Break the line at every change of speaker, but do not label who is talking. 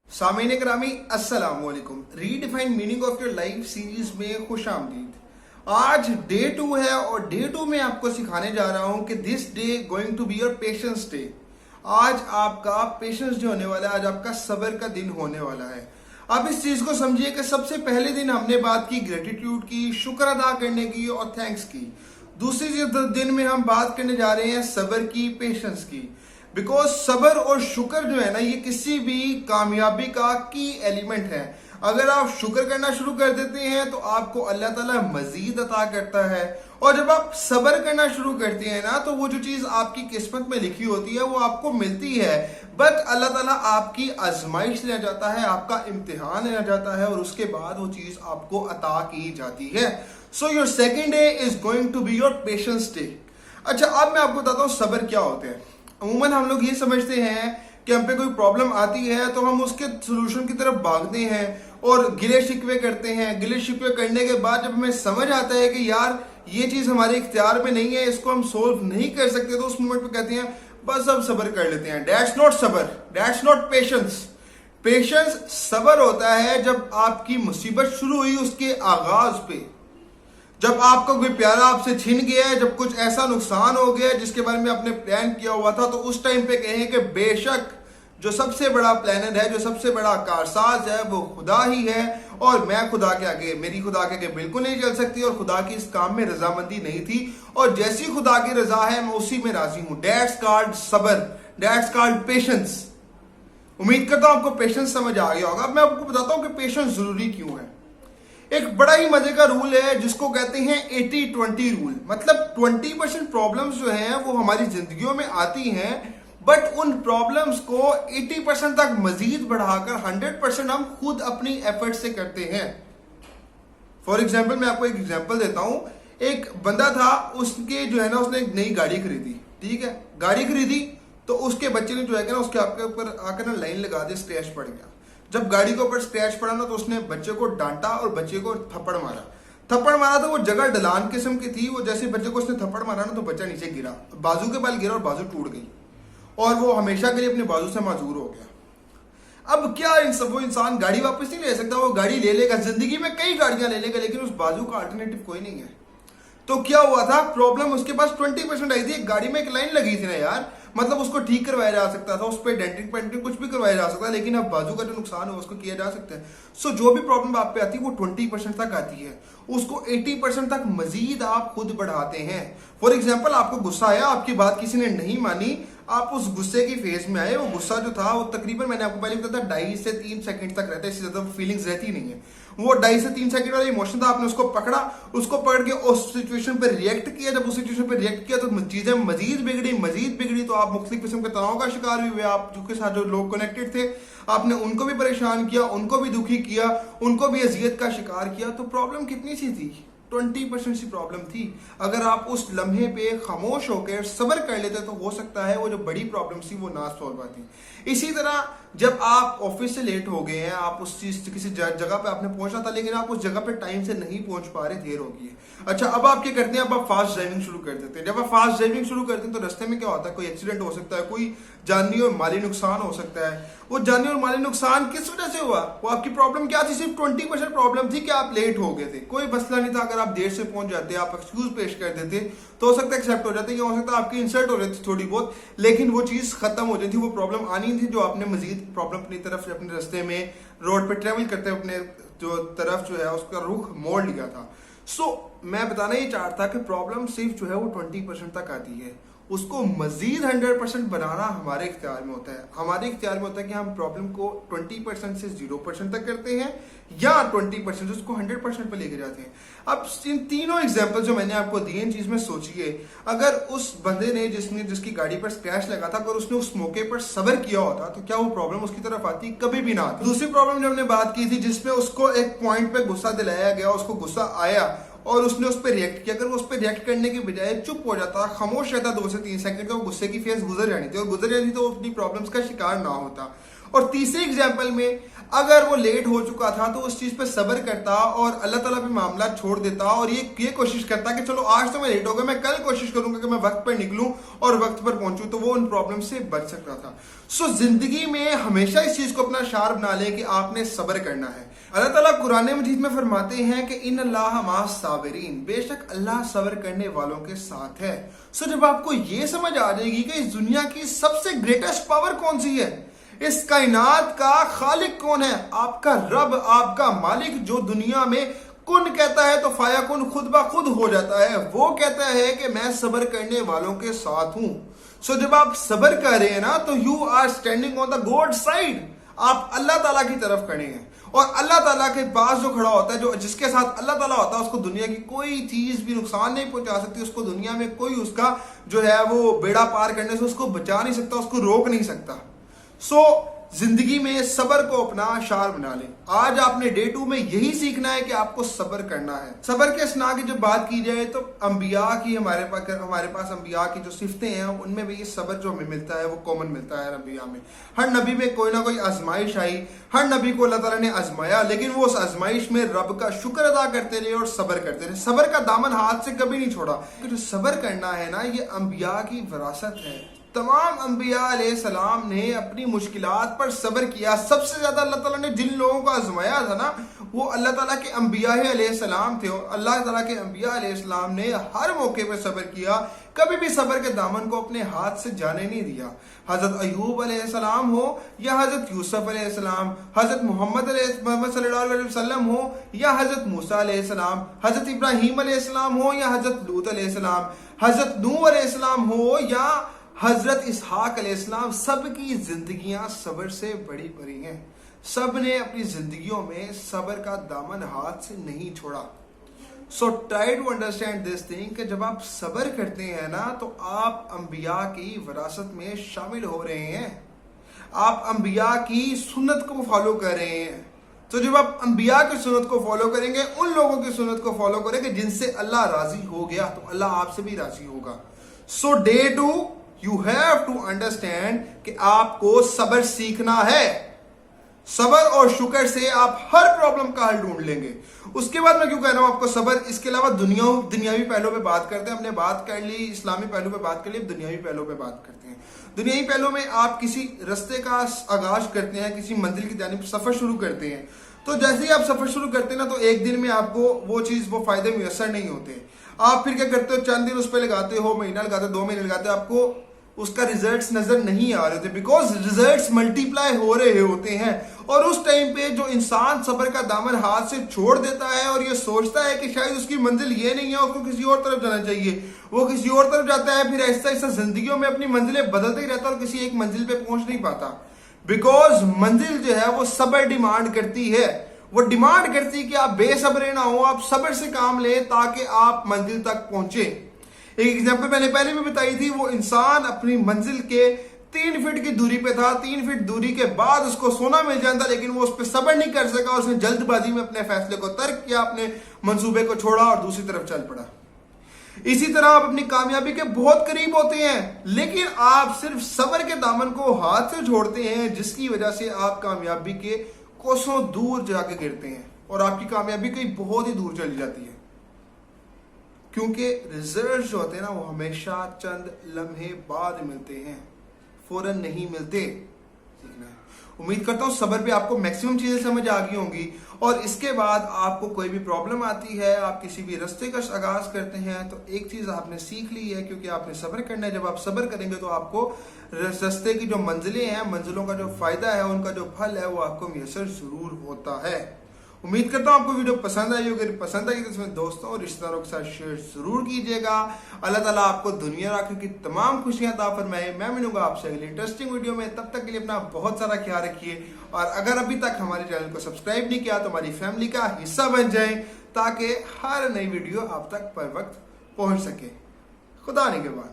सामीन करामी अस्सलाम वालेकुम। Redefine meaning of your life series में खुश आमदीद। आज डे 2 है और डे 2 में आपको सिखाने जा रहा हूं कि this day going to be your patience day. आज आपका पेशेंस डे होने वाला है, आज आपका सब्र का दिन होने वाला है। आप इस चीज को समझिए कि सबसे पहले दिन हमने बात की ग्रेटिट्यूड की, शुक्र अदा करने की और थैंक्स की। दूसरी दिन में हम बात करने जा रहे हैं सब्र की, पेशेंस की। बिकॉज सब्र और शुक्र जो है ना, ये किसी भी कामयाबी का की एलिमेंट है। अगर आप शुक्र करना शुरू कर देते हैं तो आपको अल्लाह ताला मजीद अता करता है, और जब आप सब्र करना शुरू करते हैं ना तो वो जो चीज आपकी किस्मत में लिखी होती है वो आपको मिलती है। बट अल्लाह ताला आपकी आजमाइश ले जाता है, आपका इम्तिहान ले जाता है और उसके बाद वो चीज आपको अता की जाती है। So your second day is going to be your patience day. अच्छा, अब मैं आपको बताता हूँ सब्र क्या होते हैं। अमूमन हम लोग ये समझते हैं कि हम पे कोई प्रॉब्लम आती है तो हम उसके सोल्यूशन की तरफ भागते हैं और गिले शिकवे करते हैं। गिले शिकवे करने के बाद जब हमें समझ आता है कि यार ये चीज हमारे इख्तियार में नहीं है, इसको हम सोल्व नहीं कर सकते, तो उस मोमेंट पे कहते हैं बस अब सब्र कर लेते हैं। दैट्स नॉट सब्र, दैट्स नॉट पेशेंस। पेशेंस सब्र होता है जब आपकी मुसीबत शुरू हुई उसके आगाज पे, जब आपका कोई प्यारा आपसे छिन गया है, जब कुछ ऐसा नुकसान हो गया जिसके बारे में आपने प्लान किया हुआ था, तो उस टाइम पे कहें कि बेशक जो सबसे बड़ा प्लानर है, जो सबसे बड़ा कारसाज है वो खुदा ही है, और मैं खुदा के आगे, मेरी खुदा के आगे बिल्कुल नहीं चल सकती, और खुदा की इस काम में रजामंदी नहीं थी, और जैसी खुदा की रजा है मैं उसी में राजी हूं। दैट्स कॉल्ड सब्र, दैट्स कॉल्ड पेशेंस। उम्मीद करता हूं आपको पेशेंस समझ आ गया होगा। अब मैं आपको बताता हूं कि पेशेंस जरूरी क्यों है। एक बड़ा ही मजे का रूल है जिसको कहते हैं 80-20 रूल। मतलब 20% प्रॉब्लम्स जो हैं वो हमारी जिंदगियों में आती हैं, बट उन प्रॉब्लम्स को 80% तक मजीद बढ़ाकर 100% हम खुद अपनी एफर्ट से करते हैं। फॉर एग्जाम्पल मैं आपको एक एग्जाम्पल देता हूं। एक बंदा था, उसके जो है ना, उसने एक नई गाड़ी खरीदी। ठीक है, गाड़ी खरीदी तो उसके बच्चे ने जो है ना उसके आपके ऊपर आकर ना लाइन लगा दी, स्क्रैच पड़ गया। जब गाड़ी के ऊपर स्क्रैच पड़ा ना तो उसने बच्चे को डांटा और बच्चे को थप्पड़ मारा। थप्पड़ मारा तो वो जगह ढलान किस्म की थी। वो जैसे बच्चे को उसने थप्पड़ मारा ना तो बच्चा नीचे गिरा, बाजू के बल गिरा और बाजू टूट गई, और वो हमेशा के लिए अपने बाजू से माजूर हो गया। अब क्या वो इंसान गाड़ी वापस नहीं ले सकता? वो गाड़ी ले लेगा, जिंदगी में कई गाड़ियां ले लेगा, लेकिन उस बाजू का अल्टरनेटिव कोई नहीं है। तो क्या हुआ था, प्रॉब्लम उसके पास 20% आई थी। गाड़ी में एक लाइन लगी थी ना यार, मतलब उसको ठीक करवाया जा सकता था, उस पर डेंटिंग पेंटिंग कुछ भी करवाया जा सकता है, लेकिन अब बाजू का जो नुकसान हो उसको किया जा सकता है। सो जो भी प्रॉब्लम आप पे आती है वो 20% तक आती है, उसको 80% तक मजीद आप खुद बढ़ाते हैं। फॉर एग्जाम्पल, आपको गुस्सा आया, आपकी बात किसी ने नहीं मानी, आप उस गुस्से की फेज में आए। वो गुस्सा जो था वो तकरीबन, मैंने आपको पहले बताया था, 2.5 से 3 सेकंड तक रहता है, इससे ज्यादा फीलिंग्स रहती नहीं है। वो 2.5 से 3 सेकंड वाला इमोशन था, आपने उसको पकड़ा, उसको पकड़ के उस सिचुएशन पर रिएक्ट किया। जब उस सिचुएशन पर रिएक्ट किया तो चीजें मजीद बिगड़ी, तो आप मुख्तलिफ किस्म के तनाव का शिकार भी हुए। आप जो के साथ जो लोग कनेक्टेड थे, आपने उनको भी परेशान किया, उनको भी दुखी किया, उनको भी अजियत का शिकार किया। तो प्रॉब्लम कितनी सी थी? 20% सी प्रॉब्लम थी। अगर आप उस लम्हे पे खामोश होकर सब्र कर लेते तो हो सकता है वो जो बड़ी प्रॉब्लम थी वो ना सॉल्व आती। इसी तरह जब आप ऑफिस से लेट हो गए हैं, आप उस चीज किसी जगह पे आपने पहुंचना था, लेकिन आप उस जगह पे टाइम से नहीं पहुंच पा रहे, देर हो गई है। अच्छा, अब आप क्या करते हैं? अब आप फास्ट ड्राइविंग शुरू कर देते हैं। जब आप फास्ट ड्राइविंग शुरू करते हैं तो रास्ते में क्या होता है? कोई एक्सीडेंट हो सकता है, कोई जानी और माली नुकसान हो सकता है। वो जानी और माली नुकसान किस वजह से हुआ? वो आपकी प्रॉब्लम क्या थी? सिर्फ 20% प्रॉब्लम थी कि आप लेट हो गए थे, कोई मसला नहीं था। अगर आप देर से पहुंच जाते, आप एक्सक्यूज पेश कर देते तो हो सकता है एक्सेप्ट हो जाते, या हो सकता है आपकी इंसल्ट हो रही थी थोड़ी बहुत, लेकिन वो चीज खत्म हो जाती थी, वो प्रॉब्लम आनी थी जो आपने मजीद प्रॉब्लम अपनी तरफ से अपने रास्ते में रोड पे ट्रेवल करते अपने जो तरफ जो है उसका रुख मोड़ लिया था। सो मैं बताना ये चाहता था कि प्रॉब्लम सिर्फ जो है वो 20% तक आती है, उसको मजीद 100% बनाना हमारे इख्तियार में होता है। हमारे इख्तियार में होता है कि हम प्रॉब्लम को 20% से 0% तक करते हैं, या 20% उसको 100% पे लेके जाते हैं। अब इन तीनों एग्जांपल जो मैंने आपको दिए, इन चीज में सोचिए, अगर उस बंदे ने जिसकी गाड़ी पर स्क्रैच लगा था, अगर उसने उस मौके पर सब्र किया होता तो क्या वो प्रॉब्लम उसकी तरफ आती? कभी भी ना आती। दूसरी प्रॉब्लम जो हमने बात की थी जिसमें उसको एक पॉइंट पे गुस्सा दिलाया गया, उसको गुस्सा आया और उसने उस पर रिएक्ट किया। अगर वो उस पर रिएक्ट करने की बजाय चुप हो जाता, खामोश रहता 2 से 3 सेकंड, तो गुस्से की फेज गुजर जानी थी, और गुजर जाती तो अपनी प्रॉब्लम्स का शिकार ना होता। और तीसरे एग्जाम्पल में अगर वो लेट हो चुका था तो उस चीज पे सब्र करता और अल्लाह ताला पे मामला छोड़ देता और ये कोशिश करता कि चलो आज तो मैं लेट हो गया, मैं कल कोशिश करूंगा कि मैं वक्त पर निकलूं और वक्त पर पहुंचूं, तो वो उन प्रॉब्लम से बच सकता था। सो जिंदगी में हमेशा इस चीज को अपना शार बना ले कि आपने सब्र करना है। अल्लाह ताला कुरान मजीद में फरमाते हैं कि इन अल्लाह मा साबिरीन, बेशक अल्लाह सब्र करने वालों के साथ है। सो जब आपको ये समझ आ जाएगी कि इस दुनिया की सबसे ग्रेटेस्ट पावर कौन सी है, इस कायनात का खालिक कौन है, आपका रब, आपका मालिक, जो दुनिया में कुन कहता है तो फाया कुन खुद ब खुद हो जाता है, वो कहता है कि मैं सब्र करने वालों के साथ हूं। सो जब आप सब्र कर रहे हैं ना तो you are standing on the God side, आप अल्लाह ताला की तरफ खड़े हैं। और अल्लाह ताला के पास जो खड़ा होता है, जो जिसके साथ अल्लाह ताला होता है, उसको दुनिया की कोई चीज भी नुकसान नहीं पहुंचा सकती, उसको दुनिया में कोई उसका जो है वो बेड़ा पार करने से उसको बचा नहीं सकता, उसको रोक नहीं सकता। सो जिंदगी में सब्र को अपना शार बना लें। आज आपने डे 2 में यही सीखना है कि आपको सब्र करना है। सब्र के असना की जब बात की जाए तो अंबिया की हमारे पास अंबिया की जो सिफतें हैं उनमें भी ये सब्र जो हमें मिलता है वो कॉमन मिलता है। अंबिया में हर नबी में कोई ना कोई आजमाइश आई, हर नबी को अल्लाह ताला ने आजमाया, लेकिन वो उस आजमाइश में रब का शुक्र अदा करते रहे और सब्र करते रहे। सब्र का दामन हाथ से कभी नहीं छोड़ा। जो सब्र करना है ना, ये अंबिया की विरासत है। तमाम अंबिया अलैहिस्सलाम ने अपनी मुश्किलात पर सब्र किया। सबसे ज्यादा अल्लाह ताला ने जिन लोगों को आजमाया था ना, वो अल्लाह ताला के अंबिया अलैहिस्सलाम थे। और अल्लाह ताला के अंबिया अलैहिस्सलाम ने हर मौके पर सब्र किया, कभी भी सब्र के दामन को अपने हाथ से जाने नहीं दिया। हजरत अयूब अलैहिस्सलाम हो या हजरत यूसुफ अलैहिस्सलाम, हजरत मोहम्मद सल्लल्लाहु अलैहि वसल्लम हो या हजरत मूसा अलैहिस्सलाम, हजरत इब्राहीम अलैहिस्सलाम हो या हजरत लूत अलैहिस्सलाम, हजरत नूह अलैहिस्सलाम हो या हजरत इसहाक अलैहिस्सलाम, सबकी जिंदगियां सब्र से बड़ी भरी हैं। सब ने अपनी जिंदगियों में सब्र का दामन हाथ से नहीं छोड़ा। So try to understand this thing कि जब आप सब्र करते हैं ना तो आप अंबिया की विरासत में शामिल हो रहे हैं, आप अंबिया की सुन्नत को फॉलो कर रहे हैं। तो जब आप अंबिया की सुन्नत को फॉलो करेंगे, उन लोगों की सुन्नत को फॉलो करेंगे जिनसे अल्लाह राजी हो गया, तो अल्लाह आपसे भी राजी होगा। So day 2 you have to understand कि आपको सब्र सीखना है। सब्र और शुक्र से आप हर प्रॉब्लम का हल ढूंढ लेंगे। उसके बाद मैं क्यों कह रहा हूं आपको सब्र, इसके अलावा दुनियावी पहलू पे बात करते हैं। हमने बात कर ली इस्लामी पहलू पे बात कर ली, दुनियावी पहलू पे बात करते हैं। दुनियावी पहलू में आप किसी रास्ते का आगाज करते हैं, किसी मंजिल की जानिब सफर शुरू करते हैं। तो जैसे ही आप सफर शुरू करते हैं ना, तो एक दिन में आपको वो चीज, वो फायदे मुयसर नहीं होते। आप फिर क्या करते हो, चंद दिन उस पर लगाते हो, महीना लगाते हो, 2 महीने लगाते हो, आपको उसका रिजल्ट्स नजर नहीं आ रहे होते, बिकॉज रिजल्ट्स मल्टीप्लाई हो रहे होते हैं। और उस टाइम पे जो इंसान सब्र का दामन हाथ से छोड़ देता है और ये सोचता है कि शायद उसकी मंजिल ये नहीं है, उसको किसी और तरफ जाना चाहिए, वो किसी और तरफ जाता है, फिर ऐसा ऐसा जिंदगियों में अपनी मंजिलें बदलते ही रहता है और किसी एक मंजिल पे पहुंच नहीं पाता। बिकॉज मंजिल जो है वो सब्र डिमांड करती है। वो डिमांड करती है कि आप बेसब्र ना हो, आप सब्र से काम लें ताकि आप मंजिल तक पहुंचे। एक एग्जांपल मैंने पहले भी बताई थी। वो इंसान अपनी मंजिल के 3 फीट की दूरी पे था, 3 फीट दूरी के बाद उसको सोना मिल जाता, लेकिन वो उस पर सब्र नहीं कर सका। उसने जल्दबाजी में अपने फैसले को तर्क किया, अपने मंसूबे को छोड़ा और दूसरी तरफ चल पड़ा। इसी तरह आप अपनी कामयाबी के बहुत करीब होते हैं, लेकिन आप सिर्फ सब्र के दामन को हाथ से छोड़ते हैं, जिसकी वजह से आप कामयाबी के कोसों दूर जाके गिरते हैं और आपकी कामयाबी कहीं बहुत ही दूर चली जाती है। क्योंकि रिजल्ट जो होते हैं ना, वो हमेशा चंद लम्हे बाद मिलते हैं, फौरन नहीं मिलते। सीखना है। उम्मीद करता हूँ सब्र पे आपको मैक्सिमम चीजें समझ आ गई होंगी। और इसके बाद आपको कोई भी प्रॉब्लम आती है, आप किसी भी रास्ते का आगाज करते हैं, तो एक चीज आपने सीख ली है, क्योंकि आपने सब्र करना है। जब आप सब्र करेंगे तो आपको रास्ते की जो मंजिलें हैं, मंजिलों का जो फायदा है, उनका जो फल है, वो आपको मुयस्सर जरूर होता है। उम्मीद करता हूं आपको वीडियो पसंद आई होगी। पसंद आई तो इसमें दोस्तों और रिश्तेदारों के साथ शेयर जरूर कीजिएगा। अल्लाह ताला आपको दुनिया और आखिरत की तमाम खुशियां अता फरमाए। मैं मिलूंगा आपसे अगली इंटरेस्टिंग वीडियो में। तब तक के लिए अपना बहुत सारा ख्याल रखिए। और अगर अभी तक हमारे चैनल को सब्सक्राइब नहीं किया तो हमारी फैमिली का हिस्सा बन जाए, ताकि हर नई वीडियो आप तक पर वक्त पहुंच सके। खुदा ने के बाद।